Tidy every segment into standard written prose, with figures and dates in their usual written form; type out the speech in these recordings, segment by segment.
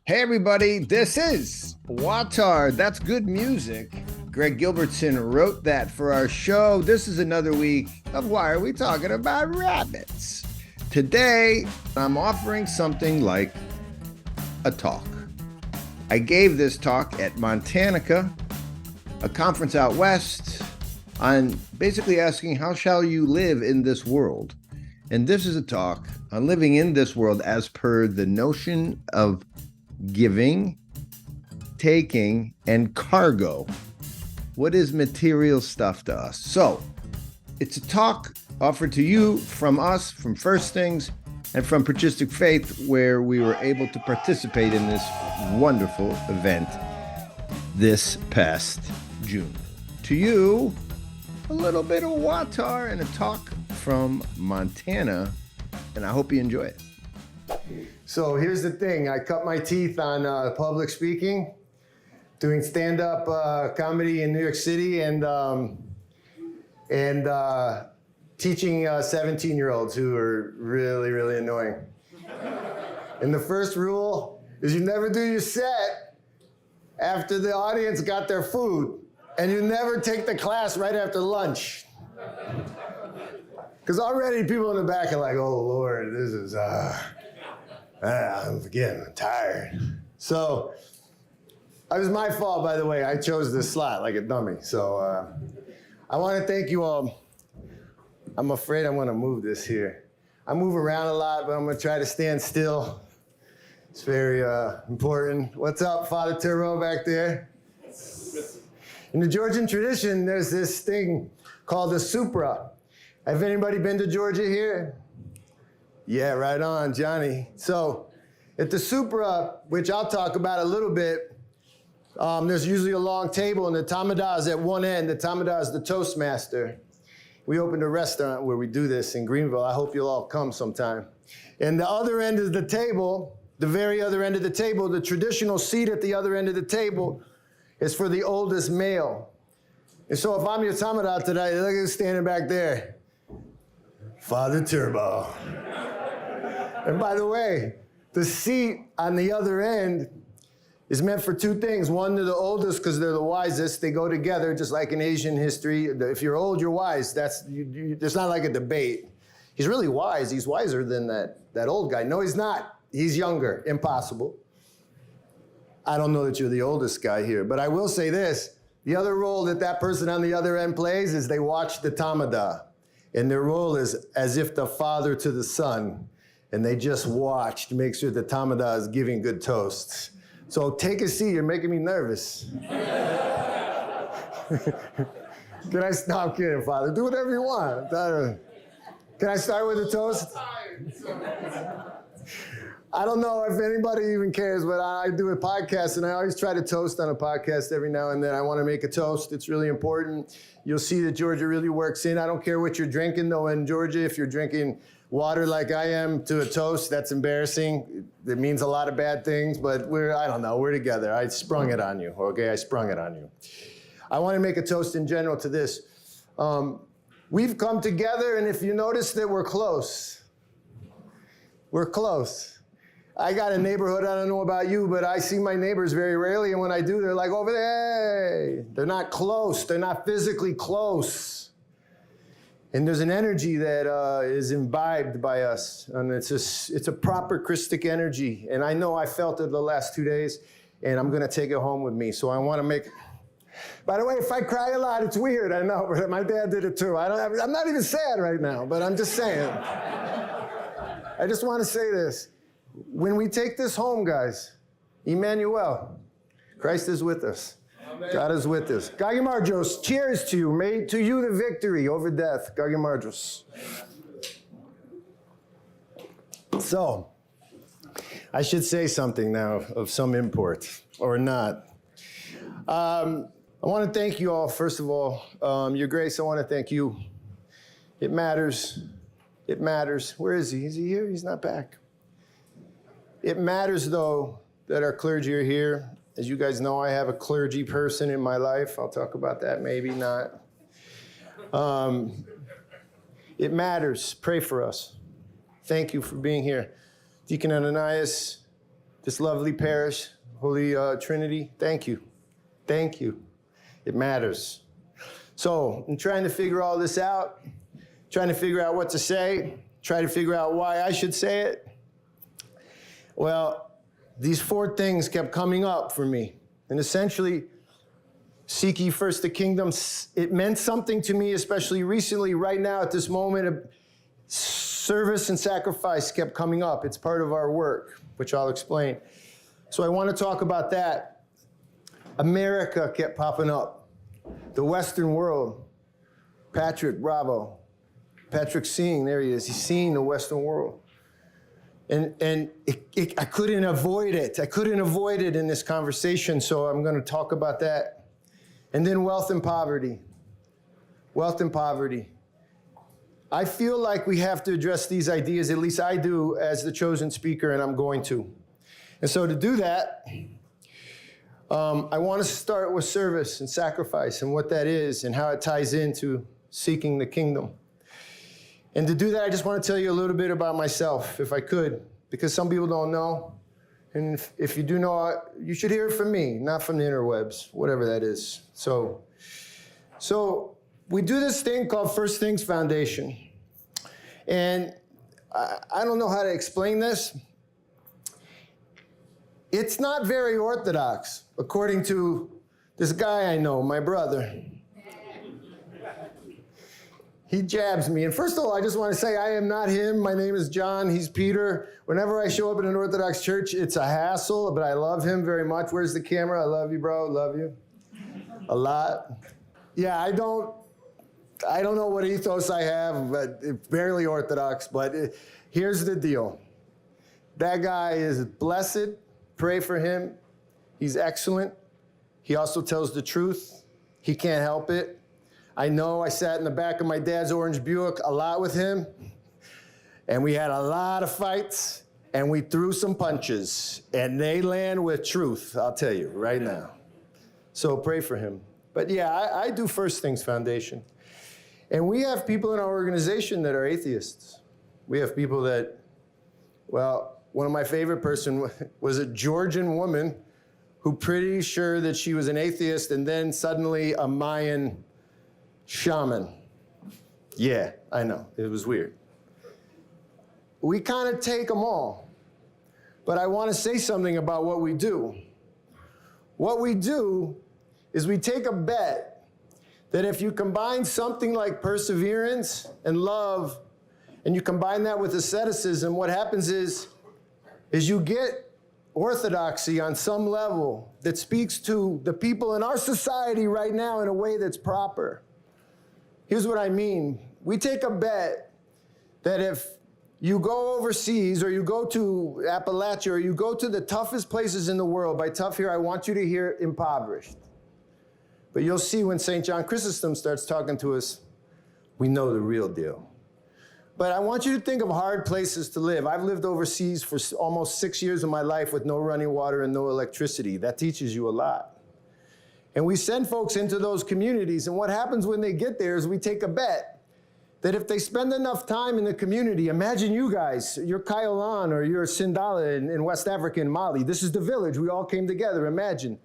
Hey everybody, this is WAWTAR. That's good music. Greg Gilbertson wrote that for our show. This is another week of Why Are We Talking About Rabbits? Today, I'm offering something like a talk. I gave this talk at Montanika, a conference out west, on basically asking, how shall you live in this world? And this is a talk on living in this world as per the notion of giving, taking, and cargo. What is material stuff to us? So it's a talk offered to you from us, from First Things, and from Patristic Faith, where we were able to participate in this wonderful event this past June. To you, a little bit of WAWTAR and a talk from Montana, and I hope you enjoy it. So here's the thing. I cut my teeth on public speaking, doing stand-up comedy in New York City, and teaching 17-year-olds who are really, really annoying. And the first rule is you never do your set after the audience got their food, and you never take the class right after lunch. Because already people in the back are like, oh Lord, this is, I'm tired. So, it was my fault, by the way. I chose this slot like a dummy. So, I want to thank you all. I'm afraid I'm going to move this here. I move around a lot, but I'm going to try to stand still. It's very important. What's up, Father Turbo back there? In the Georgian tradition, there's this thing called the Supra. Have anybody been to Georgia here? Yeah, right on, Johnny. So at the Supra, which I'll talk about a little bit, there's usually a long table, and the Tamada is at one end. The Tamada is the Toastmaster. We opened a restaurant where we do this in Greenville. I hope you'll all come sometime. And the other end of the table, the very other end of the table, the traditional seat at the other end of the table is for the oldest male. And so if I'm your Tamada today, look at standing back there. Father Turbo. And by the way, the seat on the other end is meant for two things. One, they're the oldest because they're the wisest. They go together, just like in Asian history. If you're old, you're wise. It's not like a debate. He's really wise. He's wiser than that old guy. No, he's not. He's younger. Impossible. I don't know that you're the oldest guy here, but I will say this. The other role that person on the other end plays is they watch the Tamada. And their role is as if the father to the son. And they just watch to make sure the Tamada is giving good toasts. So take a seat, you're making me nervous. Can I stop kidding, Father? Do whatever you want. Can I start with a toast? I don't know if anybody even cares, but I do a podcast, and I always try to toast on a podcast every now and then. I want to make a toast. It's really important. You'll see that Georgia really works in. I don't care what you're drinking, though, in Georgia. If you're drinking water like I am to a toast, that's embarrassing. It means a lot of bad things, but I don't know, we're together. I sprung it on you, okay? I sprung it on you. I want to make a toast in general to this. We've come together, and if you notice that we're close. We're close. I got a neighborhood, I don't know about you, but I see my neighbors very rarely, and when I do, they're like, over there. They're not close. They're not physically close. And there's an energy that is imbibed by us, and it's a proper Christic energy. And I know I felt it the last 2 days, and I'm going to take it home with me. So I want to make. By the way, if I cry a lot, it's weird. I know, but my dad did it too. I'm not even sad right now, but I'm just saying. I just want to say this. When we take this home, guys, Emmanuel, Christ is with us. Amen. God is with us. Gagimarjos, cheers to you. May to you the victory over death. Gagimarjos. So, I should say something now of some import, or not. I want to thank you all, first of all. Your Grace, I want to thank you. It matters. It matters. Where is he? Is he here? He's not back. It matters, though, that our clergy are here. As you guys know, I have a clergy person in my life. I'll talk about that, maybe not. It matters. Pray for us. Thank you for being here. Deacon Ananias, this lovely parish, Holy Trinity. Thank you. Thank you. It matters. So I'm trying to figure all this out, trying to figure out what to say, try to figure out why I should say it. Well, these 4 things kept coming up for me. And essentially, seek ye first the kingdom. It meant something to me, especially recently, right now, at this moment. Service and sacrifice kept coming up. It's part of our work, which I'll explain. So I want to talk about that. America kept popping up. The Western world. Patrick, bravo. Patrick's seeing, there he is. He's seeing the Western world. And I couldn't avoid it. I couldn't avoid it in this conversation, so I'm going to talk about that. And then wealth and poverty. Wealth and poverty. I feel like we have to address these ideas, at least I do, as the chosen speaker, and I'm going to. And so to do that, I want to start with service and sacrifice and what that is and how it ties into seeking the kingdom. And to do that, I just want to tell you a little bit about myself, if I could, because some people don't know. And if you do know, you should hear it from me, not from the interwebs, whatever that is. So we do this thing called First Things Foundation. And I don't know how to explain this. It's not very orthodox, according to this guy I know, my brother. He jabs me. And first of all, I just want to say I am not him. My name is John. He's Peter. Whenever I show up in an Orthodox church, it's a hassle, but I love him very much. Where's the camera? I love you, bro. Love you. A lot. Yeah, I don't know what ethos I have, but it's barely Orthodox. But here's the deal. That guy is blessed. Pray for him. He's excellent. He also tells the truth. He can't help it. I know I sat in the back of my dad's orange Buick a lot with him, and we had a lot of fights, and we threw some punches, and they land with truth, I'll tell you right now. So pray for him. But yeah, I do First Things Foundation. And we have people in our organization that are atheists. We have people that, well, one of my favorite person was a Georgian woman who pretty sure that she was an atheist and then suddenly a Mayan shaman. Yeah, I know, it was weird. We kind of take them all. But I want to say something about what we do. What we do is we take a bet that if you combine something like perseverance and love, and you combine that with asceticism, what happens is you get orthodoxy on some level that speaks to the people in our society right now in a way that's proper. Here's what I mean. We take a bet that if you go overseas or you go to Appalachia or you go to the toughest places in the world, by tough here, I want you to hear impoverished. But you'll see when St. John Chrysostom starts talking to us, we know the real deal. But I want you to think of hard places to live. I've lived overseas for almost 6 years of my life with no running water and no electricity. That teaches you a lot. And we send folks into those communities, and what happens when they get there is we take a bet that if they spend enough time in the community, imagine you guys, you're Kaiolan or you're Sindala in West Africa, in Mali. This is the village. We all came together. Imagine.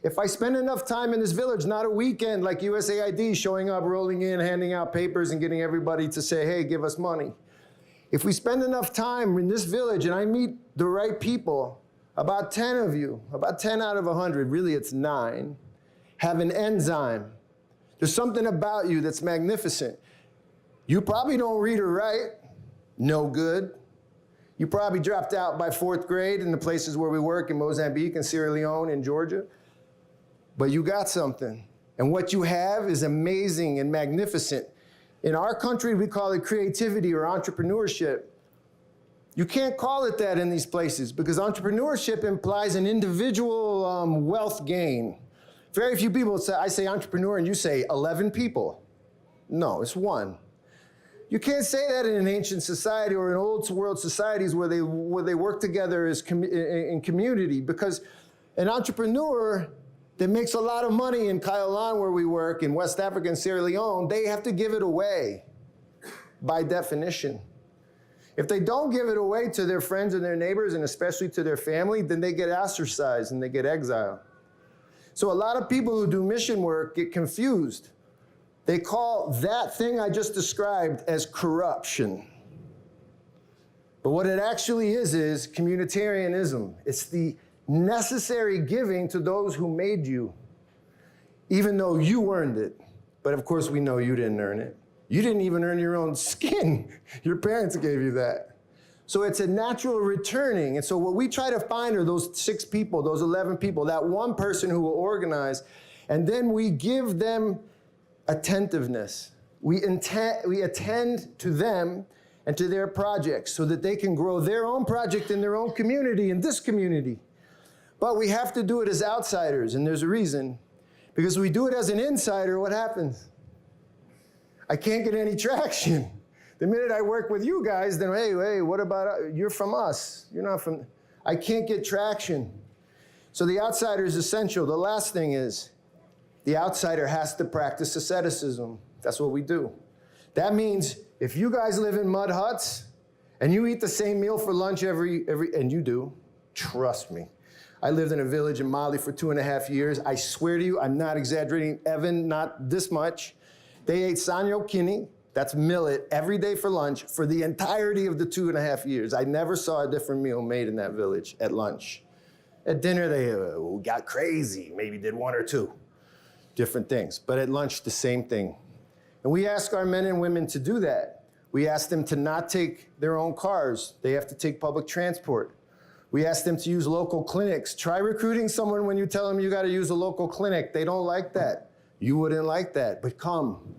If I spend enough time in this village, not a weekend like USAID showing up, rolling in, handing out papers and getting everybody to say, hey, give us money. If we spend enough time in this village and I meet the right people, about 10 of you, about 10 out of 100, really it's 9, have an enzyme. There's something about you that's magnificent. You probably don't read or write, no good. You probably dropped out by 4th grade in the places where we work in Mozambique and Sierra Leone and Georgia. But you got something. And what you have is amazing and magnificent. In our country, we call it creativity or entrepreneurship. You can't call it that in these places because entrepreneurship implies an individual wealth gain. Very few people say, I say entrepreneur and you say 11 people. No, it's 1. You can't say that in an ancient society or in old world societies where they work together as in community, because an entrepreneur that makes a lot of money in Kaiolan where we work, in West Africa and Sierra Leone, they have to give it away by definition. If they don't give it away to their friends and their neighbors, and especially to their family, then they get ostracized and they get exiled. So a lot of people who do mission work get confused. They call that thing I just described as corruption. But what it actually is communitarianism. It's the necessary giving to those who made you, even though you earned it. But of course, we know you didn't earn it. You didn't even earn your own skin. Your parents gave you that. So it's a natural returning. And so what we try to find are those 6 people, those 11 people, that one person who will organize, and then we give them attentiveness. We attend to them and to their projects so that they can grow their own project in their own community, in this community. But we have to do it as outsiders, and there's a reason. Because if we do it as an insider, what happens? I can't get any traction. The minute I work with you guys, then, hey, what about, you're from us. You're not from, I can't get traction. So the outsider is essential. The last thing is, the outsider has to practice asceticism. That's what we do. That means if you guys live in mud huts and you eat the same meal for lunch and you do, trust me. I lived in a village in Mali for 2.5 years. I swear to you, I'm not exaggerating, Evan, not this much. They ate sanyo kini, that's millet, every day for lunch for the entirety of the 2.5 years. I never saw a different meal made in that village at lunch. At dinner, they got crazy, maybe did 1 or 2 different things. But at lunch, the same thing. And we ask our men and women to do that. We ask them to not take their own cars. They have to take public transport. We ask them to use local clinics. Try recruiting someone when you tell them you got to use a local clinic. They don't like that. You wouldn't like that, but come.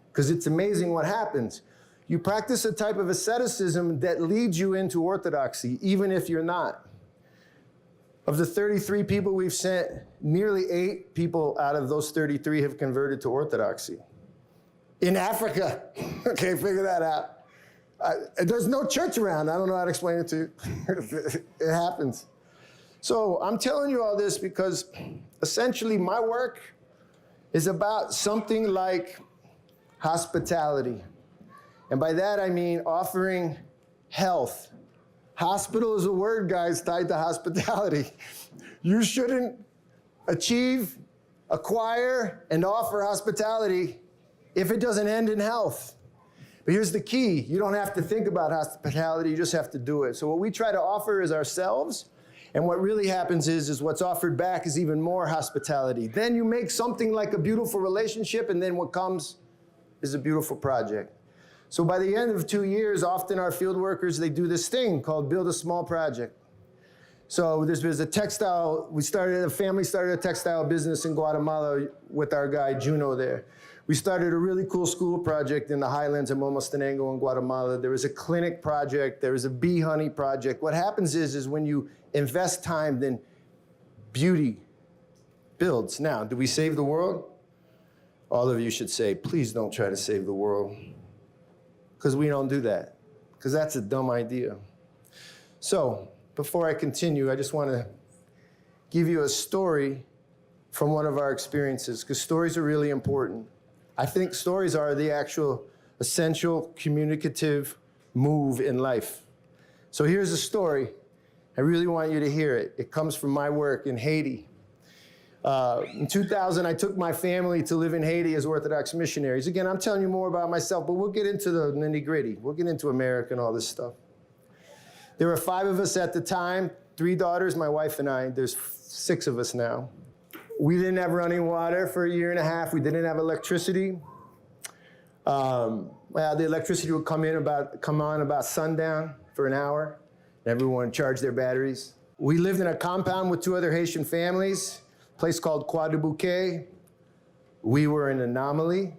Because it's amazing what happens. You practice a type of asceticism that leads you into orthodoxy, even if you're not. Of the 33 people we've sent, nearly 8 people out of those 33 have converted to orthodoxy. In Africa. Okay, figure that out. There's no church around. I don't know how to explain it to you. It happens. So I'm telling you all this because essentially my work is about something like hospitality. And by that I mean offering health. Hospital is a word, guys, tied to hospitality. You shouldn't achieve, acquire, and offer hospitality if it doesn't end in health. But here's the key. You don't have to think about hospitality, you just have to do it. So what we try to offer is ourselves, and what really happens is what's offered back is even more hospitality. Then you make something like a beautiful relationship, and then what comes is a beautiful project. So by the end of 2 years, often our field workers, they do this thing called build a small project. So there's a textile, a family started a textile business in Guatemala with our guy Juno there. We started a really cool school project in the highlands of Momostenango in Guatemala. There was a clinic project, there was a bee honey project. What happens is when you invest time, then beauty builds. Now, do we save the world? All of you should say, please don't try to save the world. Because we don't do that. Because that's a dumb idea. So, before I continue, I just want to give you a story from one of our experiences, because stories are really important. I think stories are the actual essential communicative move in life. So here's a story. I really want you to hear it. It comes from my work in Haiti. In 2000, I took my family to live in Haiti as Orthodox missionaries. Again, I'm telling you more about myself, but we'll get into the nitty-gritty. We'll get into America and all this stuff. There were 5 of us at the time, 3 daughters, my wife and I. There's 6 of us now. We didn't have running water for 1.5 years. We didn't have electricity. Well, the electricity would come on about sundown for an hour. And everyone charged their batteries. We lived in a compound with 2 other Haitian families, a place called Croix de Bouquet. We were an anomaly.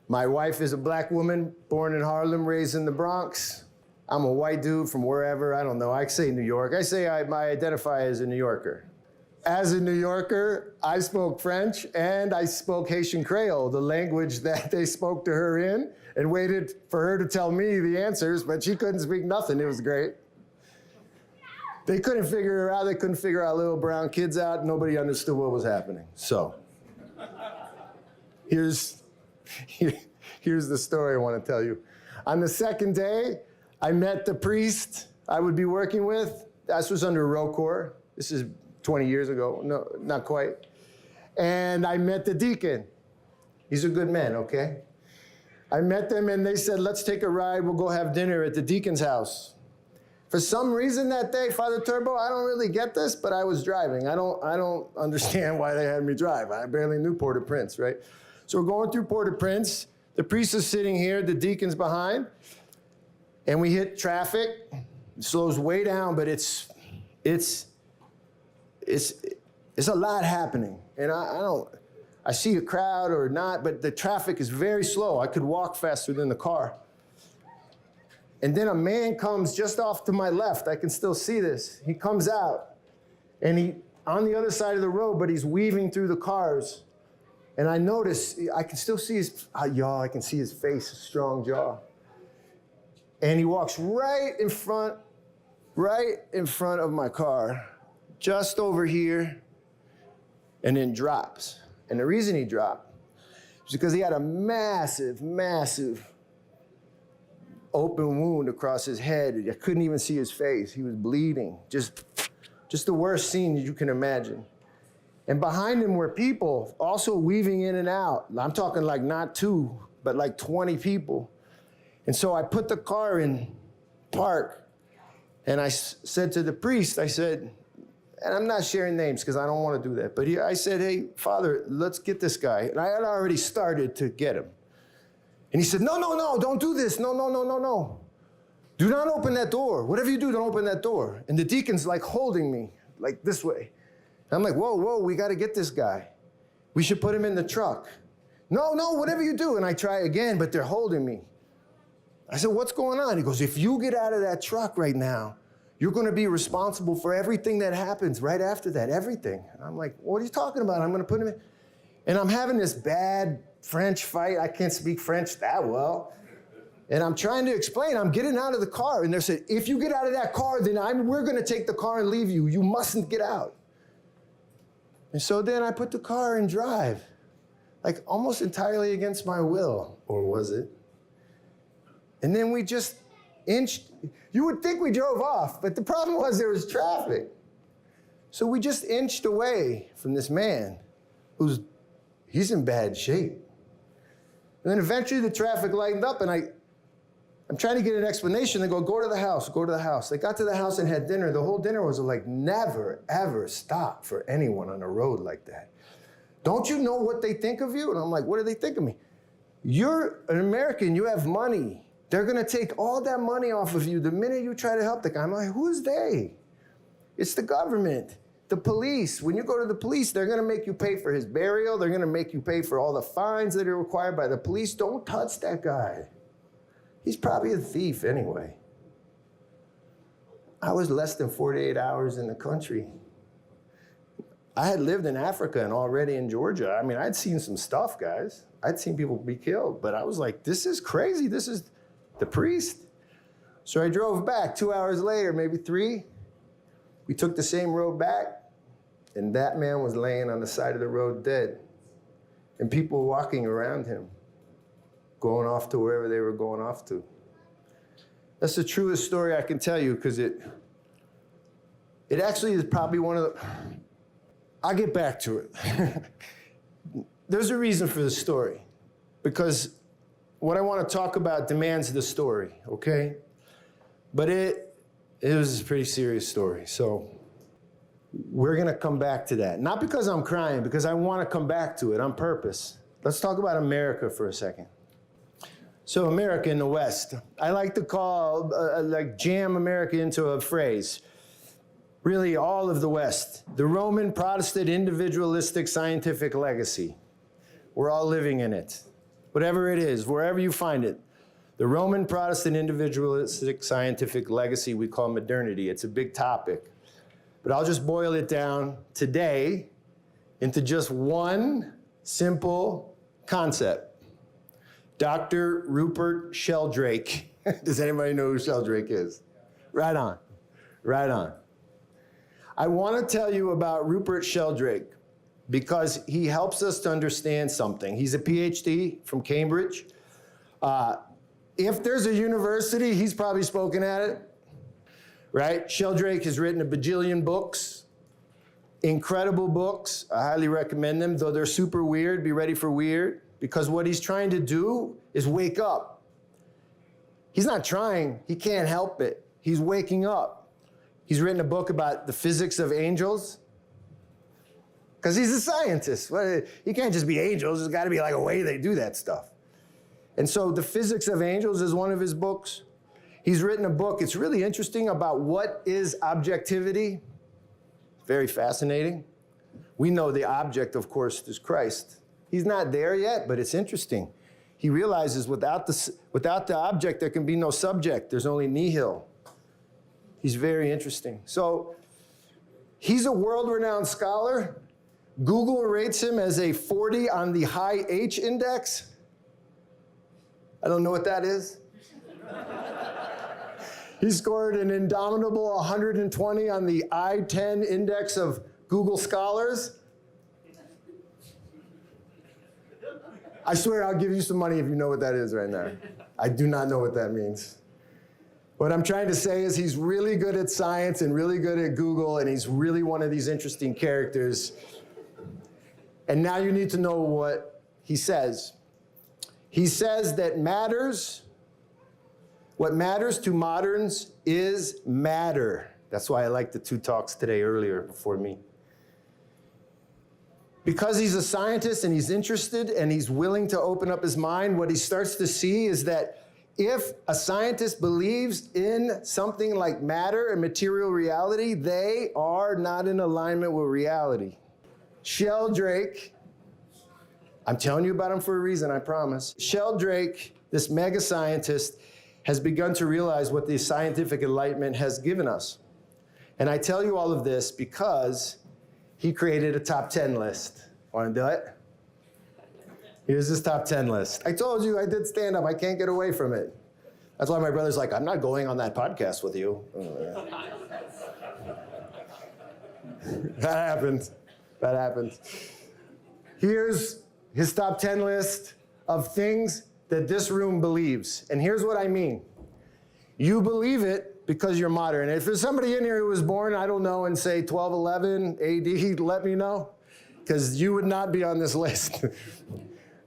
My wife is a black woman, born in Harlem, raised in the Bronx. I'm a white dude from wherever, I don't know. I say New York. I say I identify as a New Yorker. As a New Yorker, I spoke French and I spoke Haitian Creole, the language that they spoke to her in, and waited for her to tell me the answers, but she couldn't speak nothing. It was great. They couldn't figure her out. They couldn't figure our little brown kids out. Nobody understood what was happening. So here's the story I want to tell you. On the second day, I met the priest I would be working with. This was under WAWTAR. This is 20 years ago. No, not quite. And I met the deacon. He's a good man, okay? I met them and they said, let's take a ride. We'll go have dinner at the deacon's house. For some reason that day, Father Turbo, I don't really get this, but I was driving. I don't understand why they had me drive. I barely knew Port-au-Prince, right? So we're going through Port-au-Prince. The priest is sitting here, the deacon's behind, and we hit traffic. It slows way down, but it's a lot happening. And I see a crowd or not, but the traffic is very slow. I could walk faster than the car. And then a man comes just off to my left. I can still see this. He comes out, and he on the other side of the road, but he's weaving through the cars. And I notice, I can still see his jaw. I can see his face, his strong jaw. And he walks right in front of my car, just over here, and then drops. And the reason he dropped is because he had a massive, massive open wound across his head. I couldn't even see his face. He was bleeding. Just the worst scene you can imagine. And behind him were people also weaving in and out. I'm talking like not 2, but like 20 people. And so I put the car in park, and I said to the priest, I said, and I'm not sharing names because I don't want to do that, but I said, hey, Father, let's get this guy. And I had already started to get him. And he said, no, don't do this. No. Do not open that door. Whatever you do, don't open that door. And the deacon's like holding me, like this way. And I'm like, whoa, we got to get this guy. We should put him in the truck. No, whatever you do. And I try again, but they're holding me. I said, what's going on? He goes, if you get out of that truck right now, you're going to be responsible for everything that happens right after that, everything. And I'm like, what are you talking about? I'm going to put him in. And I'm having this bad French fight. I can't speak French that well. And I'm trying to explain. I'm getting out of the car. And they said, if you get out of that car, then we're going to take the car and leave you. You mustn't get out. And so then I put the car in drive, like almost entirely against my will, or was it? And then we just inched. You would think we drove off, but the problem was there was traffic. So we just inched away from this man he's in bad shape. And then eventually the traffic lightened up, and I'm trying to get an explanation. They go to the house, go to the house. They got to the house and had dinner. The whole dinner was like, never, ever stop for anyone on a road like that. Don't you know what they think of you? And I'm like, what do they think of me? You're an American, you have money. They're gonna take all that money off of you the minute you try to help the guy. I'm like, who's they? It's the government, the police. When you go to the police, they're gonna make you pay for his burial. They're gonna make you pay for all the fines that are required by the police. Don't touch that guy. He's probably a thief anyway. I was less than 48 hours in the country. I had lived in Africa and already in Georgia. I mean, I'd seen some stuff, guys. I'd seen people be killed, but I was like, this is crazy. This is the priest. So I drove back 2 hours later, maybe 3. We took the same road back, and that man was laying on the side of the road dead, and people walking around him, going off to wherever they were going off to. That's the truest story I can tell you, because it actually is probably one of the, I'll get back to it. There's a reason for the story, because what I want to talk about demands the story, okay? But it was a pretty serious story, so we're gonna come back to that. Not because I'm crying, because I want to come back to it on purpose. Let's talk about America for a second. So America in the West, I like to call, jam America into a phrase. Really all of the West, the Roman Protestant individualistic scientific legacy. We're all living in it. Whatever it is, wherever you find it. The Roman Protestant individualistic scientific legacy we call modernity. It's a big topic. But I'll just boil it down today into just one simple concept. Dr. Rupert Sheldrake. Does anybody know who Sheldrake is? Right on, right on. I want to tell you about Rupert Sheldrake because he helps us to understand something. He's a PhD from Cambridge. If there's a university, he's probably spoken at it, right? Sheldrake has written a bajillion books, incredible books. I highly recommend them, though they're super weird. Be ready for weird, because what he's trying to do is wake up. He's not trying, he can't help it. He's waking up. He's written a book about the physics of angels, because he's a scientist. You can't just be angels, there's gotta be like a way they do that stuff. And so The Physics of Angels is one of his books. He's written a book, it's really interesting, about what is objectivity. Very fascinating. We know the object, of course, is Christ. He's not there yet, but it's interesting. He realizes without the object, there can be no subject. There's only nihil. He's very interesting. So he's a world-renowned scholar. Google rates him as a 40 on the high H index. I don't know what that is. He scored an indomitable 120 on the I-10 index of Google scholars. I swear I'll give you some money if you know what that is right now. I do not know what that means. What I'm trying to say is he's really good at science and really good at Google, and he's really one of these interesting characters. And now you need to know what he says. He says that what matters to moderns is matter. That's why I like the two talks today earlier before me. Because he's a scientist and he's interested and he's willing to open up his mind, what he starts to see is that if a scientist believes in something like matter and material reality, they are not in alignment with reality. Sheldrake, I'm telling you about him for a reason, I promise. Sheldrake, this mega scientist, has begun to realize what the scientific enlightenment has given us. And I tell you all of this because he created a top 10 list. Want to do it? Here's his top 10 list. I told you I did stand up. I can't get away from it. That's why my brother's like, I'm not going on that podcast with you. That happened. Here's his top 10 list of things that this room believes. And here's what I mean. You believe it because you're modern. If there's somebody in here who was born, I don't know, in say 1211 AD, let me know, because you would not be on this list.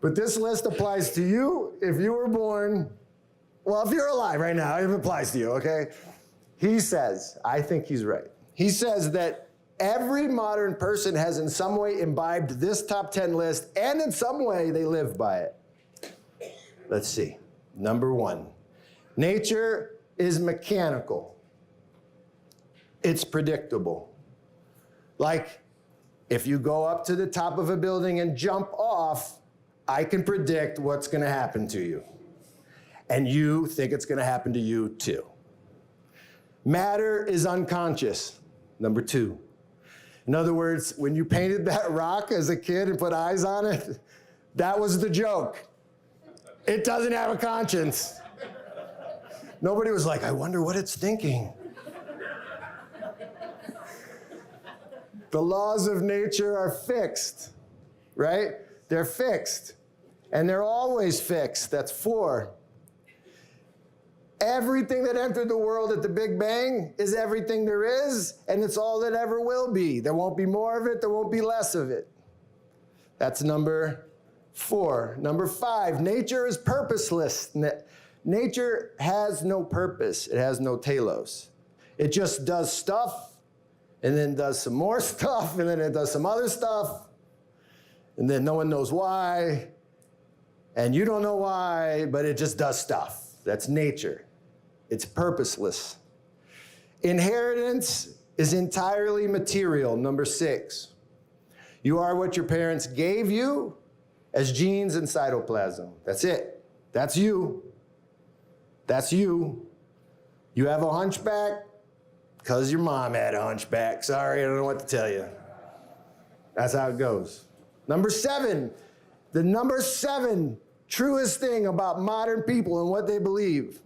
But this list applies to you if you were born, well, if you're alive right now, it applies to you, okay? He says, I think he's right. He says that every modern person has in some way imbibed this top 10 list, and in some way they live by it. Let's see. Number 1, nature is mechanical. It's predictable. Like, if you go up to the top of a building and jump off, I can predict what's going to happen to you. And you think it's going to happen to you too. Matter is unconscious. Number 2. In other words, when you painted that rock as a kid and put eyes on it, that was the joke. It doesn't have a conscience. Nobody was like, I wonder what it's thinking. The laws of nature are fixed, right? They're fixed. And they're always fixed. That's 4. Everything that entered the world at the Big Bang is everything there is, and it's all that ever will be. There won't be more of it, there won't be less of it. That's number 4. Number 5, nature is purposeless. Nature has no purpose. It has no telos. It just does stuff, and then does some more stuff, and then it does some other stuff, and then no one knows why, and you don't know why, but it just does stuff. That's nature. It's purposeless. Inheritance is entirely material. Number 6. You are what your parents gave you as genes and cytoplasm. That's it. That's you. That's you. You have a hunchback because your mom had a hunchback. Sorry, I don't know what to tell you. That's how it goes. Number 7. The number 7 truest thing about modern people and what they believe.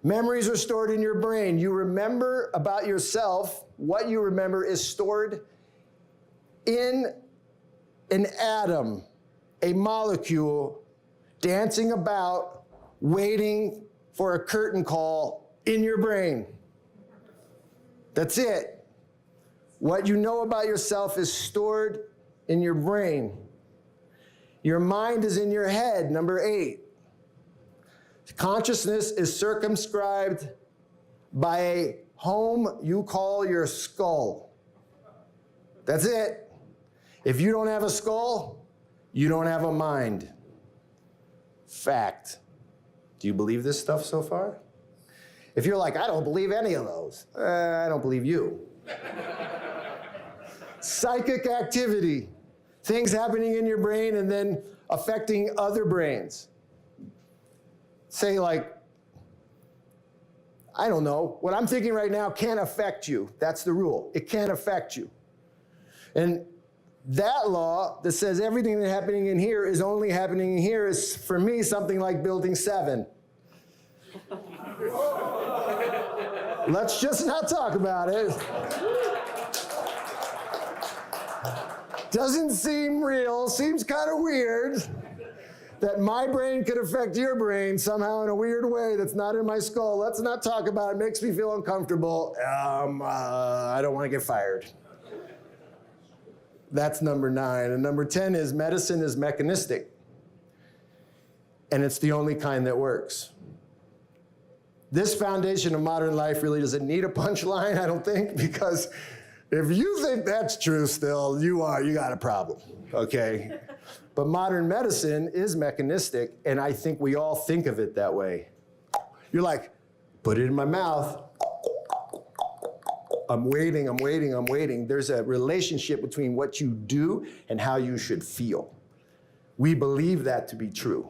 Memories are stored in your brain. You remember about yourself. What you remember is stored in an atom, a molecule dancing about, waiting for a curtain call in your brain. That's it. What you know about yourself is stored in your brain. Your mind is in your head, number 8. Consciousness is circumscribed by a home you call your skull. That's it. If you don't have a skull, you don't have a mind. Fact. Do you believe this stuff so far? If you're like, I don't believe any of those, I don't believe you. Psychic activity, things happening in your brain and then affecting other brains. Say like, I don't know, what I'm thinking right now can't affect you. That's the rule. It can't affect you. And that law that says everything that's happening in here is only happening in here is, for me, something like building 7. Let's just not talk about it. Doesn't seem real, seems kind of weird that my brain could affect your brain somehow in a weird way that's not in my skull. Let's not talk about it. Makes me feel uncomfortable. I don't want to get fired. That's number 9. And number 10 is medicine is mechanistic. And it's the only kind that works. This foundation of modern life really doesn't need a punchline, I don't think, because if you think that's true still, you got a problem, okay? But modern medicine is mechanistic, and I think we all think of it that way. You're like, put it in my mouth. I'm waiting, I'm waiting, I'm waiting. There's a relationship between what you do and how you should feel. We believe that to be true.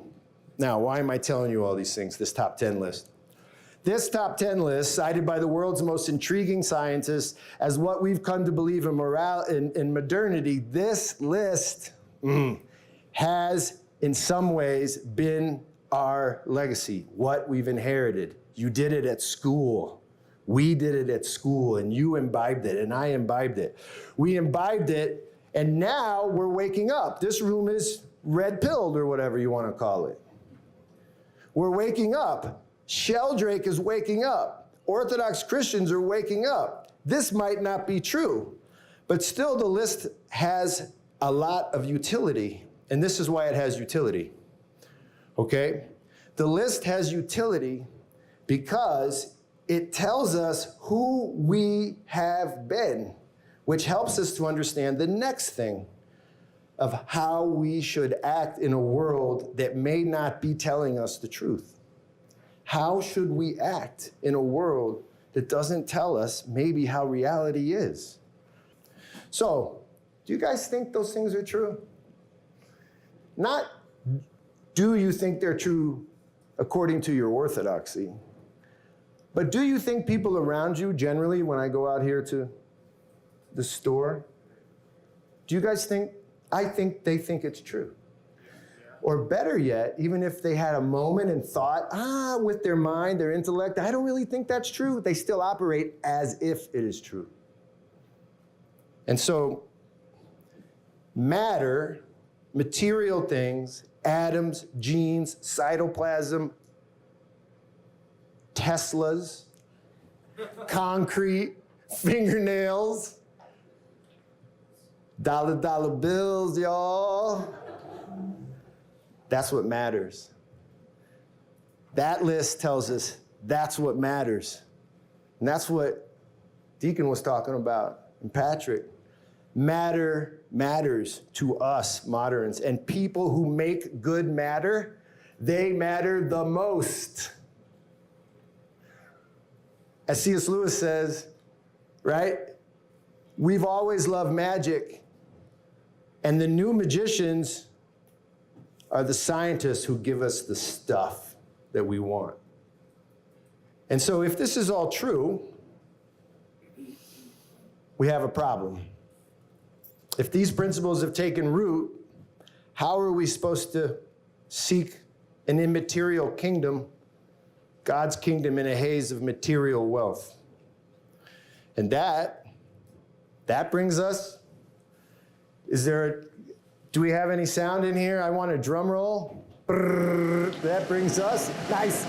Now, why am I telling you all these things, this top 10 list? This top 10 list, cited by the world's most intriguing scientists as what we've come to believe in modernity, this list has, in some ways, been our legacy, what we've inherited. You did it at school. We did it at school, and you imbibed it, and I imbibed it. We imbibed it, and now we're waking up. This room is red-pilled, or whatever you want to call it. We're waking up. Sheldrake is waking up. Orthodox Christians are waking up. This might not be true, but still the list has a lot of utility, and this is why it has utility, okay? The list has utility because it tells us who we have been, which helps us to understand the next thing of how we should act in a world that may not be telling us the truth. How should we act in a world that doesn't tell us maybe how reality is? So, do you guys think those things are true? Not do you think they're true according to your orthodoxy, but do you think people around you generally, when I go out here to the store, do you guys think, I think they think it's true? Or better yet, even if they had a moment and thought, with their mind, their intellect, I don't really think that's true, they still operate as if it is true. And so, matter, material things, atoms, genes, cytoplasm, Teslas, concrete, fingernails, dollar bills, y'all. That's what matters. That list tells us that's what matters. And that's what Deacon was talking about, and Patrick. Matter matters to us moderns. And people who make good matter, they matter the most. As C.S. Lewis says, right? We've always loved magic, and the new magicians are the scientists who give us the stuff that we want. And so if this is all true, we have a problem. If these principles have taken root, how are we supposed to seek an immaterial kingdom, God's kingdom, in a haze of material wealth? And that brings us, do we have any sound in here? I want a drum roll. That brings us, nice.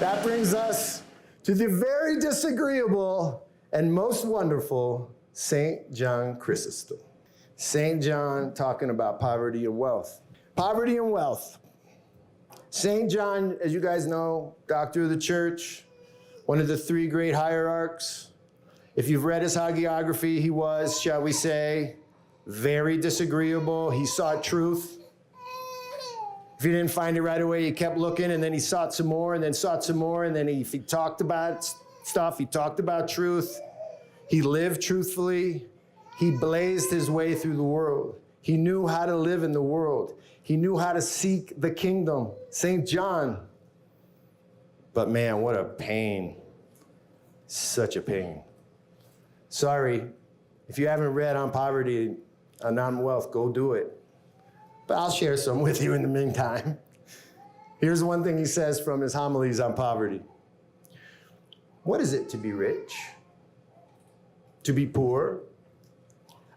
That brings us to the very disagreeable and most wonderful St. John Chrysostom. St. John talking about poverty and wealth. Poverty and wealth. St. John, as you guys know, doctor of the church, one of the three great hierarchs. If you've read his hagiography, he was, shall we say, very disagreeable. He sought truth. If he didn't find it right away, he kept looking, and then he sought some more, and then sought some more, and then if he talked about stuff, he talked about truth. He lived truthfully. He blazed his way through the world. He knew how to live in the world. He knew how to seek the kingdom. St. John. But man, what a pain. Such a pain. Sorry, if you haven't read on poverty and on wealth, go do it. But I'll share some with you in the meantime. Here's one thing he says from his homilies on poverty. What is it to be rich? To be poor?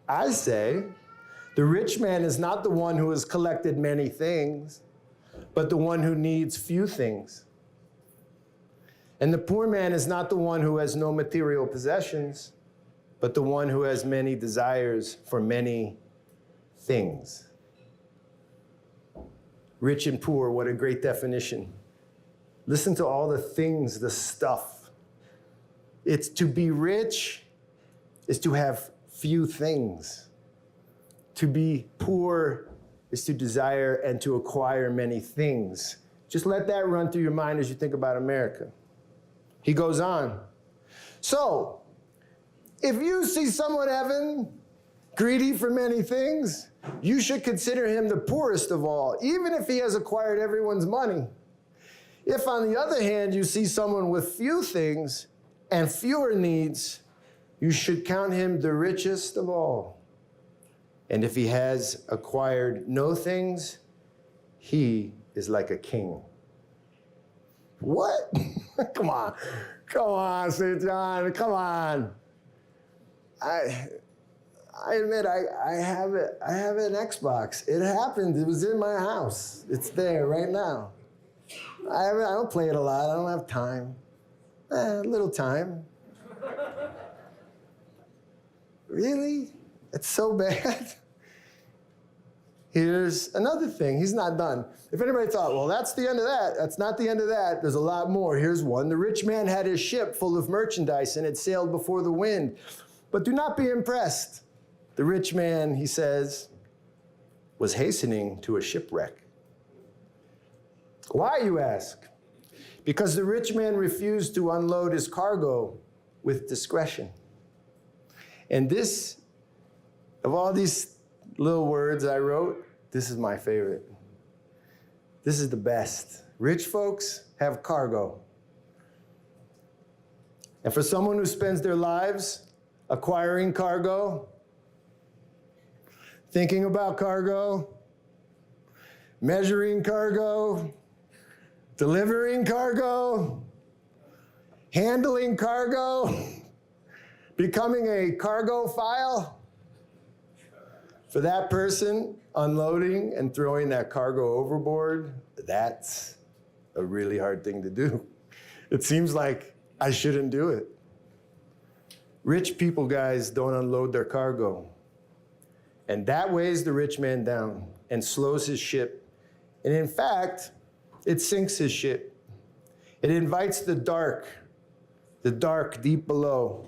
I say, the rich man is not the one who has collected many things, but the one who needs few things. And the poor man is not the one who has no material possessions, but the one who has many desires for many things. Rich and poor, what a great definition. Listen to all the things, the stuff. It's to be rich is to have few things. To be poor is to desire and to acquire many things. Just let that run through your mind as you think about America. He goes on. So, if you see someone, Evan, greedy for many things, you should consider him the poorest of all, even if he has acquired everyone's money. If, on the other hand, you see someone with few things and fewer needs, you should count him the richest of all. And if he has acquired no things, he is like a king. What? Come on, St. John, come on. I admit I have an Xbox. It happened. It was in my house. It's there right now. I don't play it a lot. I don't have time. A little time. Really? It's so bad? Here's another thing. He's not done. If anybody thought, well, that's the end of that. That's not the end of that. There's a lot more. Here's one. The rich man had his ship full of merchandise and it sailed before the wind. But do not be impressed. The rich man, he says, was hastening to a shipwreck. Why, you ask? Because the rich man refused to unload his cargo with discretion. And this, of all these little words I wrote, this is my favorite. This is the best. Rich folks have cargo. And for someone who spends their lives acquiring cargo, thinking about cargo, measuring cargo, delivering cargo, handling cargo, becoming a cargo file, for that person, unloading and throwing that cargo overboard, that's a really hard thing to do. It seems like I shouldn't do it. Rich people, guys, don't unload their cargo. And that weighs the rich man down and slows his ship. And in fact, it sinks his ship. It invites the dark deep below.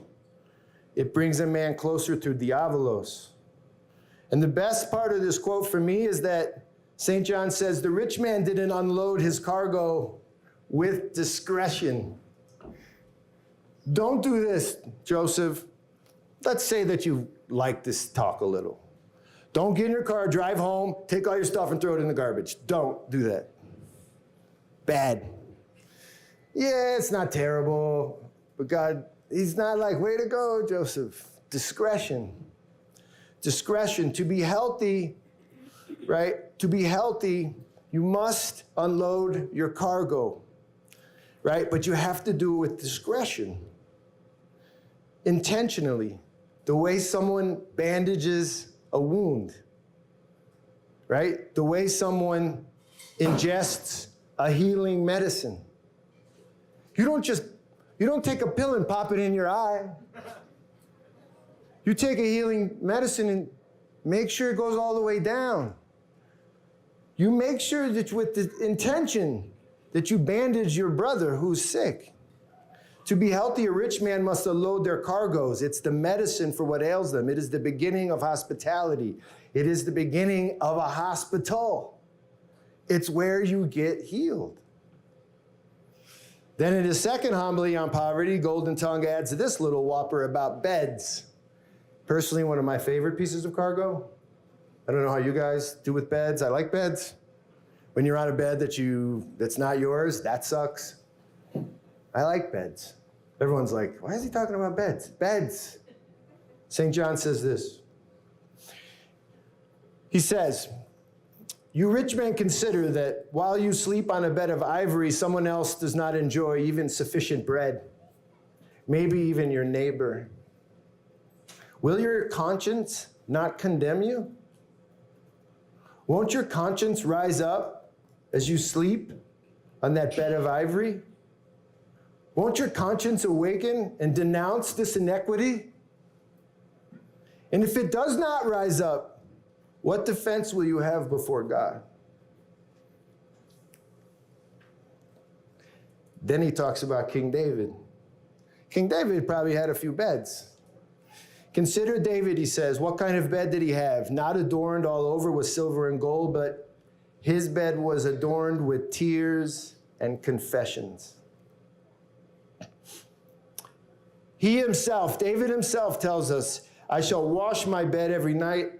It brings a man closer to diabolos. And the best part of this quote for me is that St. John says the rich man didn't unload his cargo with discretion. Don't do this, Joseph. Let's say that you like this talk a little. Don't get in your car, drive home, take all your stuff and throw it in the garbage. Don't do that. Bad. Yeah, it's not terrible, but God, he's not like, way to go, Joseph. Discretion. Discretion. To be healthy, right? To be healthy, you must unload your cargo, right? But you have to do it with discretion. Intentionally. The way someone bandages a wound, right? The way someone ingests a healing medicine. You don't take a pill and pop it in your eye. You take a healing medicine and make sure it goes all the way down. You make sure that with the intention that you bandage your brother who's sick. To be healthy, a rich man must unload their cargoes. It's the medicine for what ails them. It is the beginning of hospitality. It is the beginning of a hospital. It's where you get healed. Then in his second homily on poverty, Golden Tongue adds this little whopper about beds. Personally, one of my favorite pieces of cargo. I don't know how you guys do with beds. I like beds. When you're on a bed that's not yours, that sucks. I like beds. Everyone's like, why is he talking about beds? Beds. St. John says this. He says, you rich men consider that while you sleep on a bed of ivory, someone else does not enjoy even sufficient bread, maybe even your neighbor. Will your conscience not condemn you? Won't your conscience rise up as you sleep on that bed of ivory? Won't your conscience awaken and denounce this inequity? And if it does not rise up, what defense will you have before God? Then he talks about King David. King David probably had a few beds. Consider David, he says, what kind of bed did he have? Not adorned all over with silver and gold, but his bed was adorned with tears and confessions. He himself, David himself tells us, I shall wash my bed every night.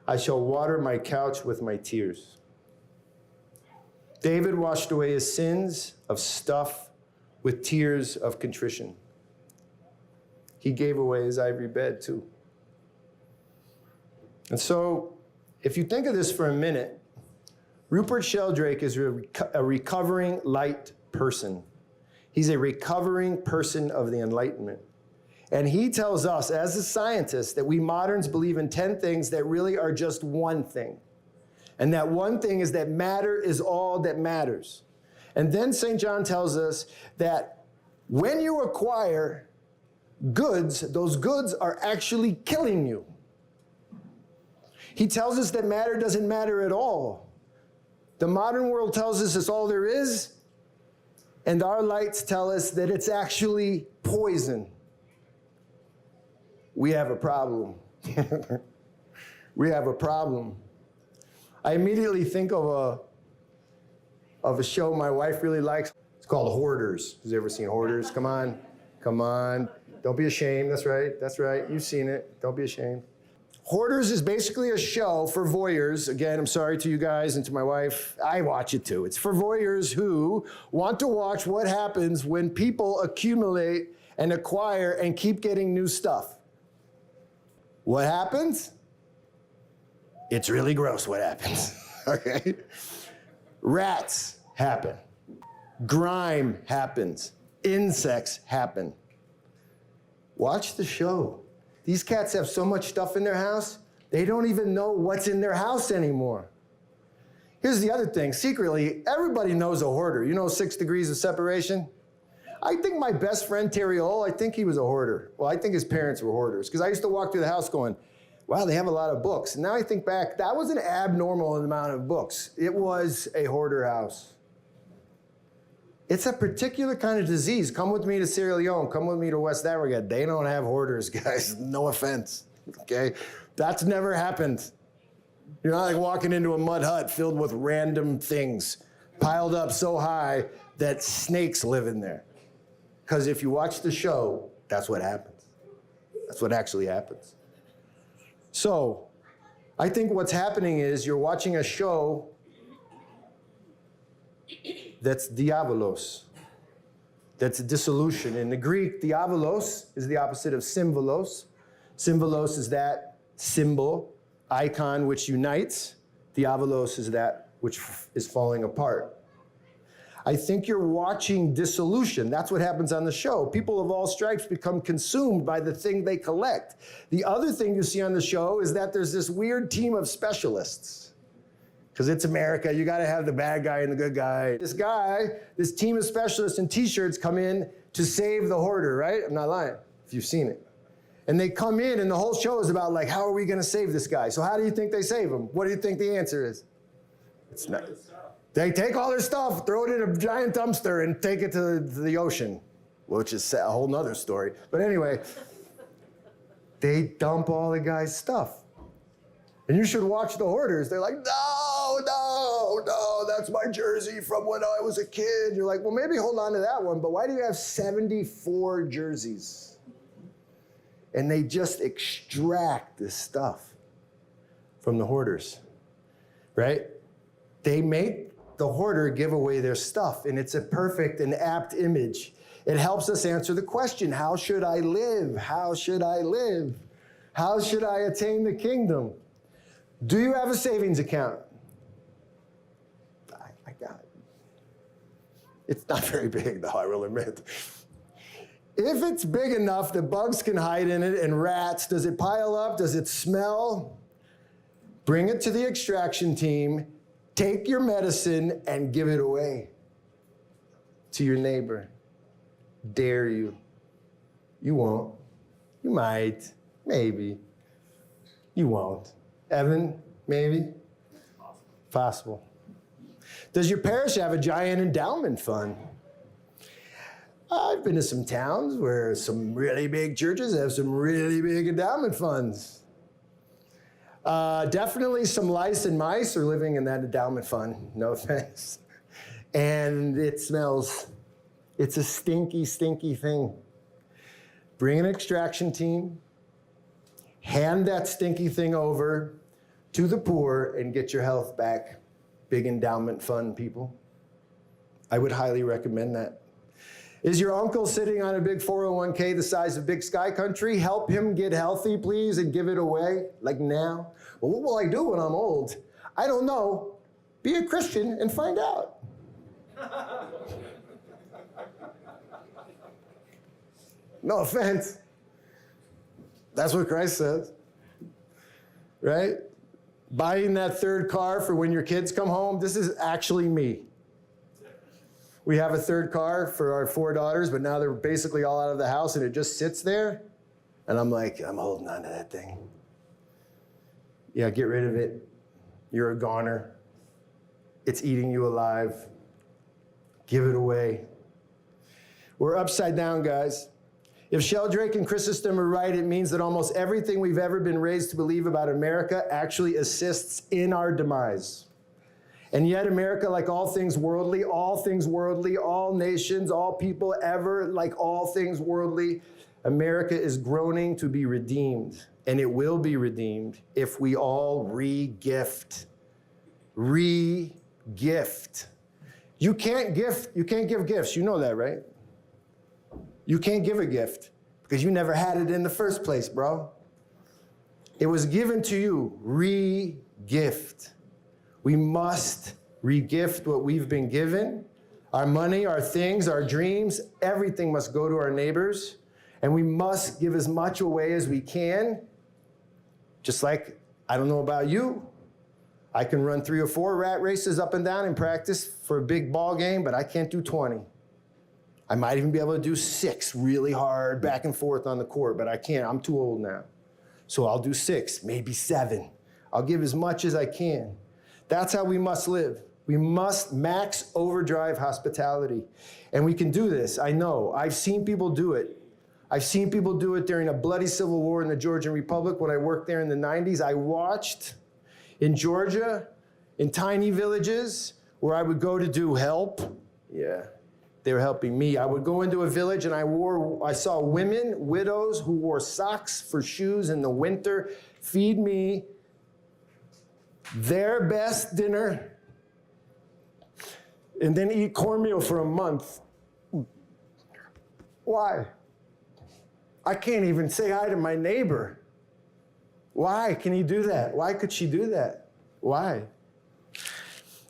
I shall water my couch with my tears. David washed away his sins of stuff with tears of contrition. He gave away his ivory bed too. And so, if you think of this for a minute, Rupert Sheldrake is a recovering light person. He's a recovering person of the Enlightenment. And he tells us, as a scientist, that we moderns believe in 10 things that really are just one thing. And that one thing is that matter is all that matters. And then St. John tells us that when you acquire goods, those goods are actually killing you. He tells us that matter doesn't matter at all. The modern world tells us it's all there is, and our lights tell us that it's actually poison. We have a problem. We have a problem. I immediately think of a show my wife really likes. It's called Hoarders. Who's ever seen Hoarders? Come on. Come on. Don't be ashamed. That's right. That's right. You've seen it. Don't be ashamed. Hoarders is basically a show for voyeurs. Again, I'm sorry to you guys and to my wife. I watch it too. It's for voyeurs who want to watch what happens when people accumulate and acquire and keep getting new stuff. What happens? It's really gross what happens, okay? Rats happen. Grime happens. Insects happen. Watch the show. These cats have so much stuff in their house, they don't even know what's in their house anymore. Here's the other thing. Secretly, everybody knows a hoarder. You know 6 degrees of separation? I think my best friend, Terry Ole, I think he was a hoarder. Well, I think his parents were hoarders, because I used to walk through the house going, wow, they have a lot of books. And now I think back, that was an abnormal amount of books. It was a hoarder house. It's a particular kind of disease. Come with me to Sierra Leone. Come with me to West Africa. They don't have hoarders, guys. No offense, okay? That's never happened. You're not like walking into a mud hut filled with random things piled up so high that snakes live in there. Because if you watch the show, that's what happens. That's what actually happens. So, I think what's happening is you're watching a show that's diabolos. That's dissolution. In the Greek, diabolos is the opposite of symbolos. Symbolos is that symbol, icon which unites. Diabolos is that which is falling apart. I think you're watching dissolution. That's what happens on the show. People of all stripes become consumed by the thing they collect. The other thing you see on the show is that there's this weird team of specialists. because it's America. You got to have the bad guy and the good guy. This team of specialists in t-shirts come in to save the hoarder, right? I'm not lying, if you've seen it. And they come in, and the whole show is about, like, how are we going to save this guy? So how do you think they save him? What do you think the answer is? It's not. They take all their stuff, throw it in a giant dumpster, and take it to the ocean, which is a whole nother story. But anyway, they dump all the guy's stuff. And you should watch the hoarders. They're like, no, that's my jersey from when I was a kid. You're like, well, maybe hold on to that one, but why do you have 74 jerseys? And they just extract this stuff from the hoarders, right? They make the hoarder give away their stuff, and it's a perfect and apt image. It helps us answer the question, how should I live? How should I live? How should I attain the kingdom? Do you have a savings account? I got it. It's not very big, though, I will admit. If it's big enough that bugs can hide in it and rats, does it pile up? Does it smell? Bring it to the extraction team, take your medicine, and give it away to your neighbor. Dare you. You won't. You might. Maybe. You won't. Evan, maybe? Possible. Does your parish have a giant endowment fund? I've been to some towns where some really big churches have some really big endowment funds. Definitely some lice and mice are living in that endowment fund, no offense. And it smells, it's a stinky, stinky thing. Bring an extraction team, hand that stinky thing over to the poor, and get your health back. Big endowment fund, people. I would highly recommend that. Is your uncle sitting on a big 401k the size of Big Sky Country? Help him get healthy, please, and give it away, like now. Well, what will I do when I'm old? I don't know. Be a Christian and find out. No offense. That's what Christ says, right? Buying that third car for when your kids come home, this is actually me. We have a third car for our 4 daughters, but now they're basically all out of the house and it just sits there. And I'm like, I'm holding on to that thing. Yeah, get rid of it. You're a goner. It's eating you alive. Give it away. We're upside down, guys. If Sheldrake and Chrysostom are right, it means that almost everything we've ever been raised to believe about America actually assists in our demise. And yet America, like all things worldly, all nations, all people ever, like all things worldly, America is groaning to be redeemed. And it will be redeemed if we all re-gift. Re-gift. You can't give gifts. You know that, right? You can't give a gift because you never had it in the first place, bro. It was given to you. Re-gift. We must re-gift what we've been given. Our money, our things, our dreams, everything must go to our neighbors. And we must give as much away as we can. Just like, I don't know about you, I can run 3 or 4 rat races up and down in practice for a big ball game, but I can't do 20. I might even be able to do 6 really hard back and forth on the court, but I can't. I'm too old now. So I'll do 6, maybe 7. I'll give as much as I can. That's how we must live. We must max overdrive hospitality. And we can do this. I know. I've seen people do it. I've seen people do it during a bloody civil war in the Georgian Republic when I worked there in the 90s. I watched in Georgia, in tiny villages, where I would go to do help. Yeah. They were helping me. I would go into a village and I saw women, widows, who wore socks for shoes in the winter, feed me their best dinner, and then eat cornmeal for a month. Why? I can't even say hi to my neighbor. Why can he do that? Why could she do that? Why?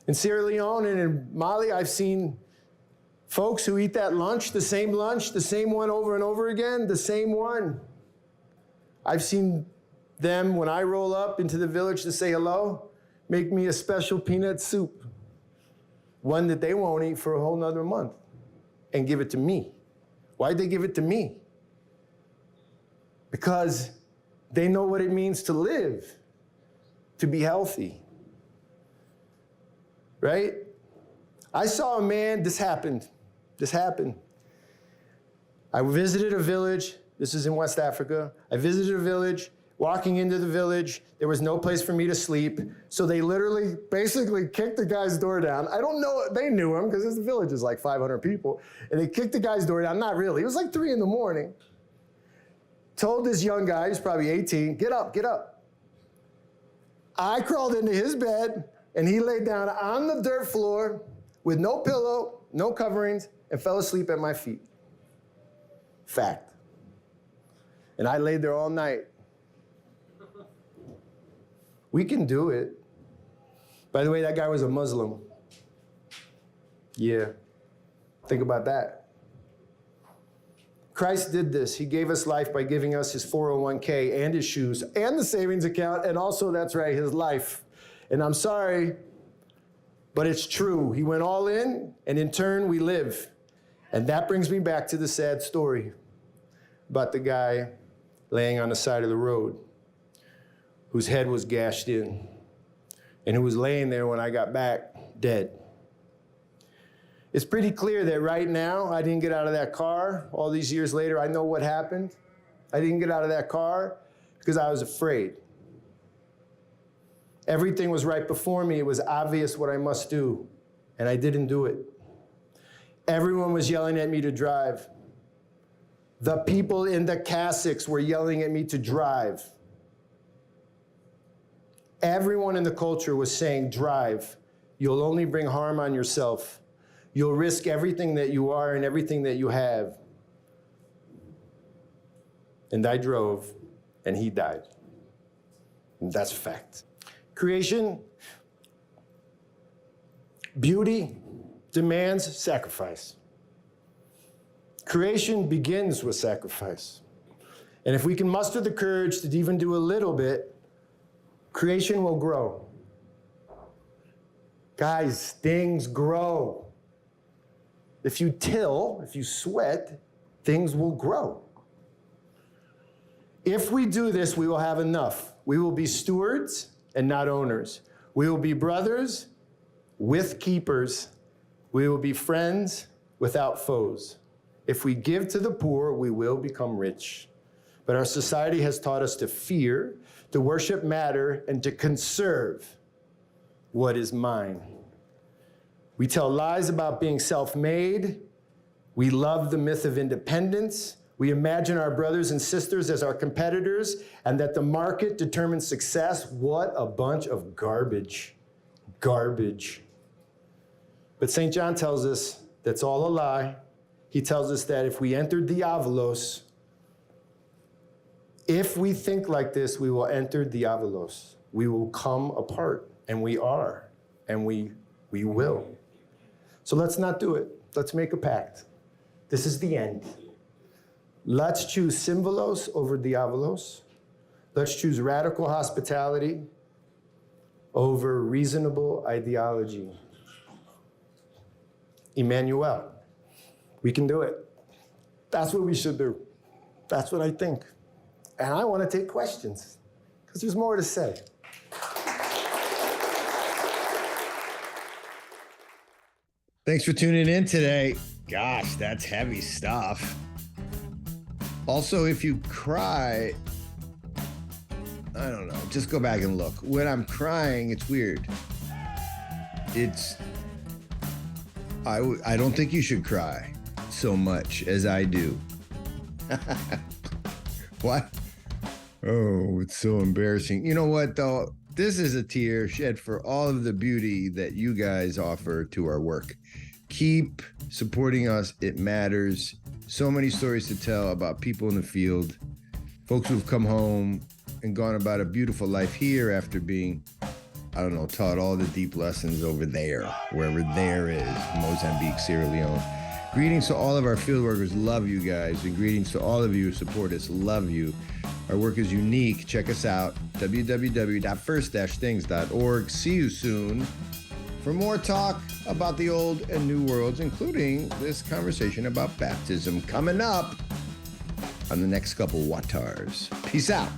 In Sierra Leone and in Mali, I've seen folks who eat that lunch, the same one over and over again, the same one. I've seen them, when I roll up into the village to say hello, make me a special peanut soup, one that they won't eat for a whole nother month, and give it to me. Why'd they give it to me? Because they know what it means to live, to be healthy, right? I saw a man, this happened. I visited a village, this is in West Africa. I visited a village, walking into the village, there was no place for me to sleep, so they literally, basically kicked the guy's door down. I don't know, they knew him, because this village is like 500 people, and they kicked the guy's door down, not really, it was like 3 a.m. Told this young guy, he's probably 18, get up. I crawled into his bed, and he laid down on the dirt floor with no pillow, no coverings, and fell asleep at my feet. Fact. And I laid there all night. We can do it. By the way, that guy was a Muslim. Yeah. Think about that. Christ did this. He gave us life by giving us his 401k and his shoes and the savings account, and also, that's right, his life. And I'm sorry, but it's true. He went all in, and in turn, we live. And that brings me back to the sad story about the guy laying on the side of the road whose head was gashed in and who was laying there when I got back dead. It's pretty clear that right now, I didn't get out of that car. All these years later, I know what happened. I didn't get out of that car because I was afraid. Everything was right before me. It was obvious what I must do, and I didn't do it. Everyone was yelling at me to drive. The people in the cassocks were yelling at me to drive. Everyone in the culture was saying, drive. You'll only bring harm on yourself. You'll risk everything that you are and everything that you have. And I drove, and he died. And that's a fact. Creation, beauty demands sacrifice. Creation begins with sacrifice. And if we can muster the courage to even do a little bit, creation will grow. Guys, things grow. If you till, if you sweat, things will grow. If we do this, we will have enough. We will be stewards and not owners. We will be brothers with keepers. We will be friends without foes. If we give to the poor, we will become rich. But our society has taught us to fear, to worship matter, and to conserve what is mine. We tell lies about being self-made. We love the myth of independence. We imagine our brothers and sisters as our competitors and that the market determines success. What a bunch of garbage. Garbage. But St. John tells us that's all a lie. He tells us that if we enter diavolos, if we think like this, we will enter diavolos. We will come apart, and we are, and we will. So let's not do it. Let's make a pact. This is the end. Let's choose symbolos over diavolos. Let's choose radical hospitality over reasonable ideology. Emmanuel, we can do it. That's what we should do. That's what I think. And I want to take questions, because there's more to say. Thanks for tuning in today. Gosh, that's heavy stuff. Also, if you cry, I don't know, just go back and look. When I'm crying, it's weird. I don't think you should cry so much as I do. What? Oh, it's so embarrassing. You know what, though? This is a tear shed for all of the beauty that you guys offer to our work. Keep supporting us. It matters. So many stories to tell about people in the field, folks who've come home and gone about a beautiful life here after being, I don't know, taught all the deep lessons over there, wherever there is, Mozambique, Sierra Leone. Greetings to all of our field workers. Love you guys. And greetings to all of you who support us. Love you. Our work is unique. Check us out. www.first-things.org. See you soon for more talk about the old and new worlds, including this conversation about baptism coming up on the next couple WAWTARs. Peace out.